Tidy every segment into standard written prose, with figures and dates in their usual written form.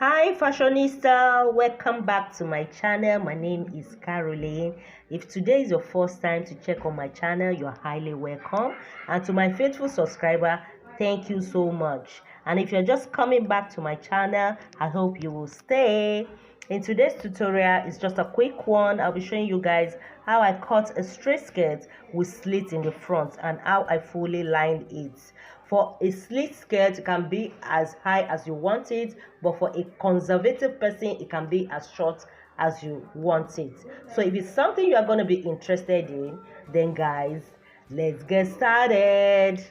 Hi fashionista, welcome back to my channel. My name is Caroline. If today is your first time to check on my channel, you're highly welcome. And to my faithful subscriber, thank you so much. And if you're just coming back to my channel, I hope you will stay. In today's tutorial, it's just a quick one. I'll be showing you guys how I cut a straight skirt with slits in the front and how I fully lined it. For a slit skirt, it can be as high as you want it, but for a conservative person, it can be as short as you want it. So if it's something you are going to be interested in, then guys, let's get started.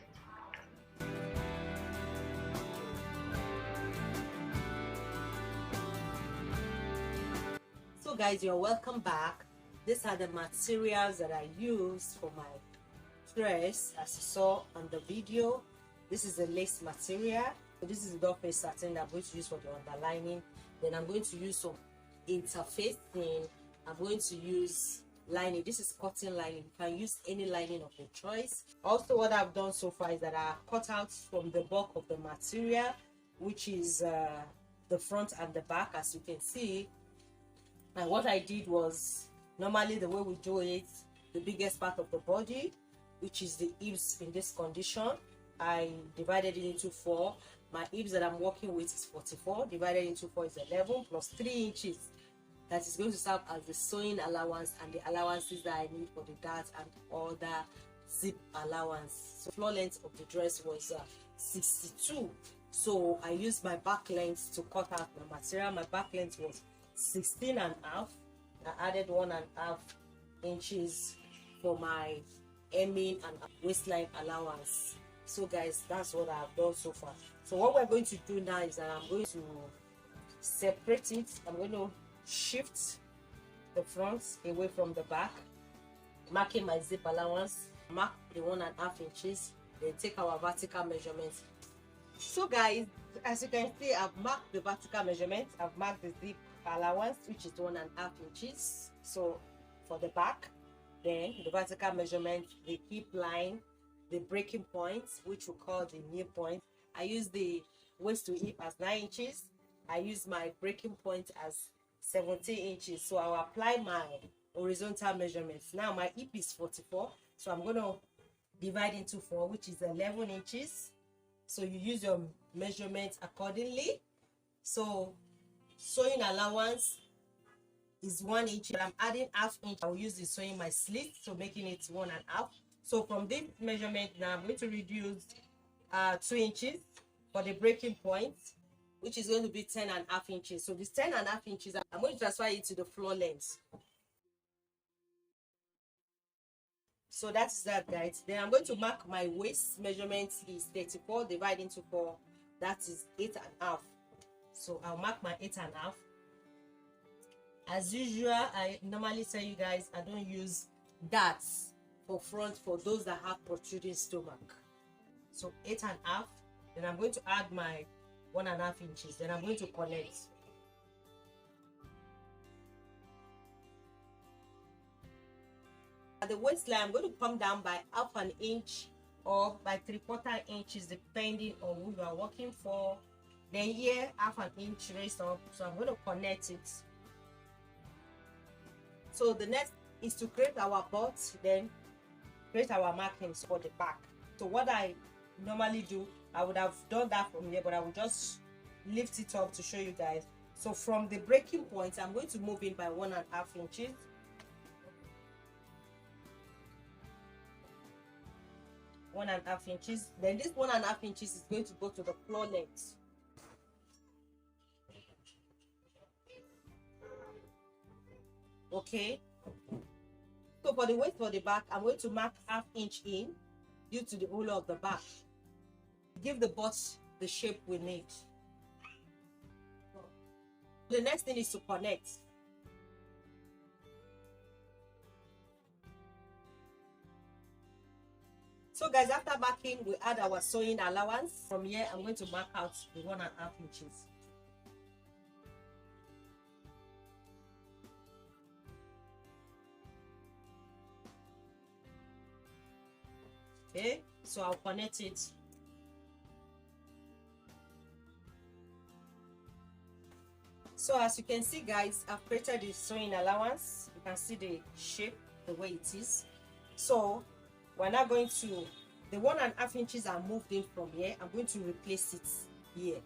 So guys, you're welcome back. These are the materials that I used for my dress, as you saw on the video. This is a lace material. So this is the dollface satin that I'm going to use for the underlining. Then I'm going to use some interfacing. I'm going to use lining. This is cotton lining. You can use any lining of your choice. Also, what I've done so far is that I cut out from the bulk of the material, which is the front and the back, as you can see. And what I did was, normally the way we do it, the biggest part of the body, which is the hips in this condition, I divided it into 4. My hips that I'm working with is 44, divided into 4 is 11, plus 3 inches. That is going to serve as the sewing allowance and the allowances that I need for the dart and other zip allowance. So floor length of the dress was 62. So I used my back length to cut out my material. My back length was 16 and a half. I added 1.5 inches for my hemming and waistline allowance. So guys, that's what I've done so far. So what we're going to do now is that I'm going to separate it. I'm going to shift the front away from the back, marking my zip allowance, mark the 1.5 inches, then take our vertical measurements. So guys, as you can see, I've marked the vertical measurement. I've marked the zip allowance, which is 1.5 inches. So for the back, then the vertical measurement, the hip line, the breaking point, which we call the knee point. I use the waist to hip as 9 inches. I use my breaking point as 17 inches. So I'll apply my horizontal measurements. Now my hip is 44, so I'm going to divide into 4, which is 11 inches. So you use your measurements accordingly. So sewing allowance is 1 inch. I'm adding ½ inch. I will use the sewing my slit, so making it 1.5. So from this measurement now, I'm going to reduce 2 inches for the breaking point, which is going to be 10.5 inches. So this 10.5 inches, I'm going to transfer it to the floor length. So that's that, guys. Then I'm going to mark my waist measurement is 34, divide into 4. That is 8.5. So I'll mark my 8.5. As usual, I normally tell you guys I don't use darts for front for those that have protruding stomach. So 8.5. Then I'm going to add my 1.5 inches. Then I'm going to connect. At the waistline, I'm going to come down by ½ inch or by 3/4 inches, depending on who you are working for. Then here, ½ inch raised up. So I'm going to connect it. So the next is to create our butt, then create our markings for the back. So what I normally do, I would have done that from here, but I will just lift it up to show you guys. So from the breaking point, I'm going to move in by 1.5 inches. Then this 1.5 inches is going to go to the floor length. Okay, so for the waist for the back, I'm going to mark ½ inch in due to the hole of the back. Give the butt the shape we need. The next thing is to connect. So guys, after marking, we add our sewing allowance. From here, I'm going to mark out the 1.5 inches. Okay, so I'll connect it. So as you can see guys, I've created the sewing allowance. You can see the shape the way it is. So we're now going to, the 1.5 inches are moved in from here, I'm going to replace it here.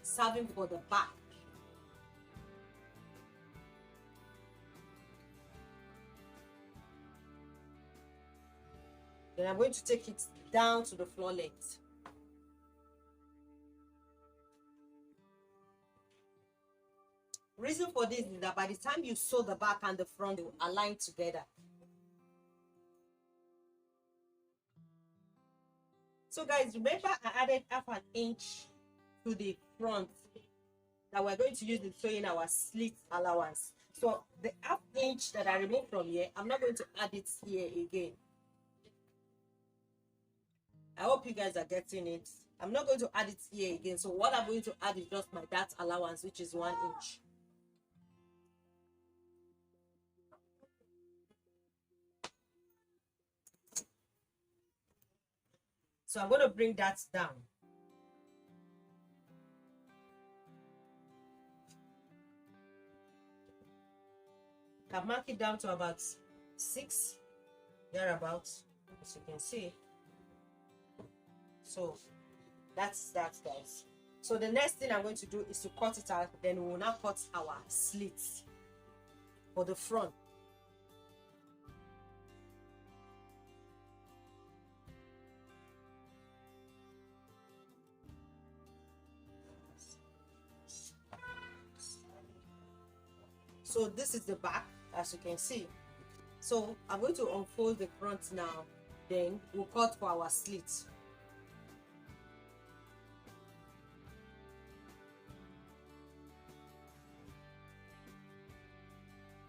Serving for the back. Then I'm going to take it down to the floor length. Reason for this is that by the time you sew the back and the front, they will align together. So guys, remember I added 1/2 inch to the front that we're going to use in sewing our slit allowance. So the 1/2 inch that I removed from here, I'm not going to add it here again. I hope you guys are getting it. I'm not going to add it here again. So what I'm going to add is just my dart allowance, which is 1 inch. So I'm going to bring that down. I'll mark it down to about 6, thereabouts, as you can see. So that's that, guys. So the next thing I'm going to do is to cut it out. Then we will now cut our slits for the front. So this is the back, as you can see. So I'm going to unfold the front now. Then we'll cut for our slit.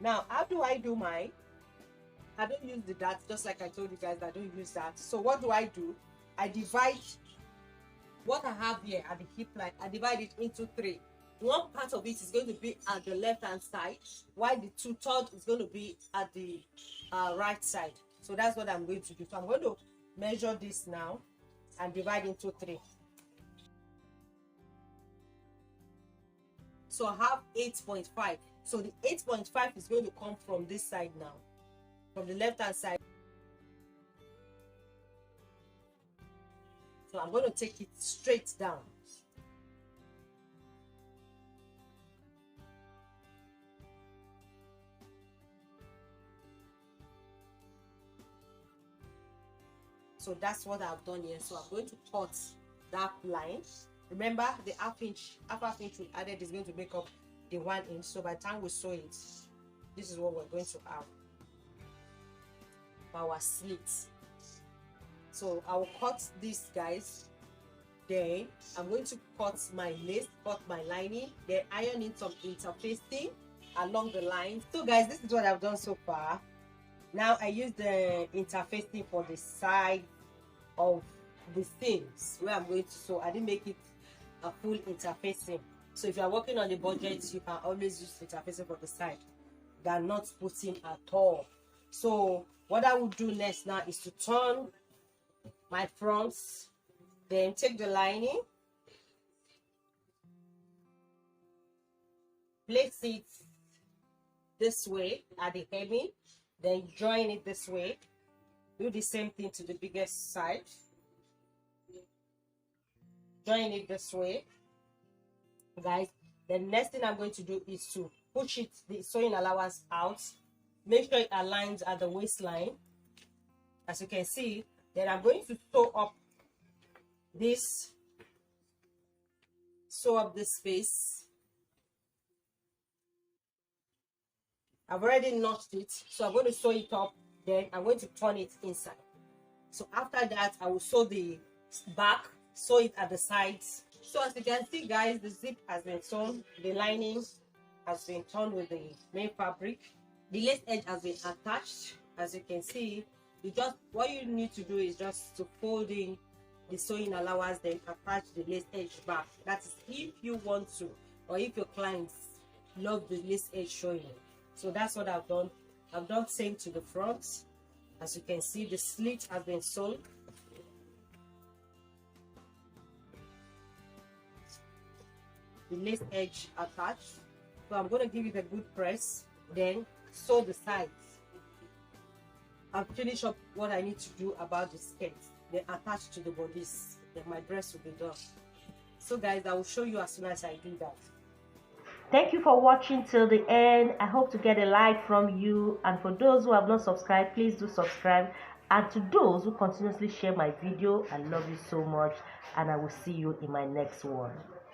Now, how do I do mine? I don't use the dart, just like I told you guys, I don't use that. So what do? I divide what I have here at the hip line, I divide it into 3. One part of it is going to be at the left hand side, while the 2/3 is going to be at the right side. So that's what I'm going to do. So I'm going to measure this now and divide into 3. So I have 8.5. So the 8.5 is going to come from this side now, from the left hand side. So I'm going to take it straight down. So that's what I've done here. So I'm going to cut that line. Remember, the half inch we added is going to make up the 1 inch. So by the time we sew it, this is what we're going to have for our slits. So I will cut this, guys. Then I'm going to cut my lace, cut my lining, then iron in some interfacing along the line. So guys, this is what I've done so far. Now I use the interfacing for the side of the seams where I'm going to sew. I didn't make it a full interfacing. So if you are working on the budget, you can always use interfacing for the side. They are not putting at all. So what I will do next now is to turn my fronts, then take the lining, place it this way at the hemming, then join it this way. Do the same thing to the biggest side. Join it this way, guys. The next thing I'm going to do is to push it, the sewing allowance out. Make sure it aligns at the waistline, as you can see. Then I'm going to sew up this space. I've already notched it, so I'm going to sew it up. Then I'm going to turn it inside. So after that, I will sew the back, sew it at the sides. So as you can see, guys, the zip has been sewn, the lining has been turned with the main fabric, the lace edge has been attached. As you can see, what you need to do is just to fold in the sewing allowance, then attach the lace edge back. That is if you want to, or if your clients love the lace edge showing. So that's what I've done. I've done same to the front. As you can see, the slit has been sewn. the lace edge attached. So I'm going to give it a good press, then sew the sides and finish up what I need to do about the skirt, then attach to the bodice, then my dress will be done. So guys, I will show you as soon as I do that. Thank you for watching till the end. I hope to get a like from you, and for those who have not subscribed, please do subscribe, and to those who continuously share my video, I love you so much, and I will see you in my next one.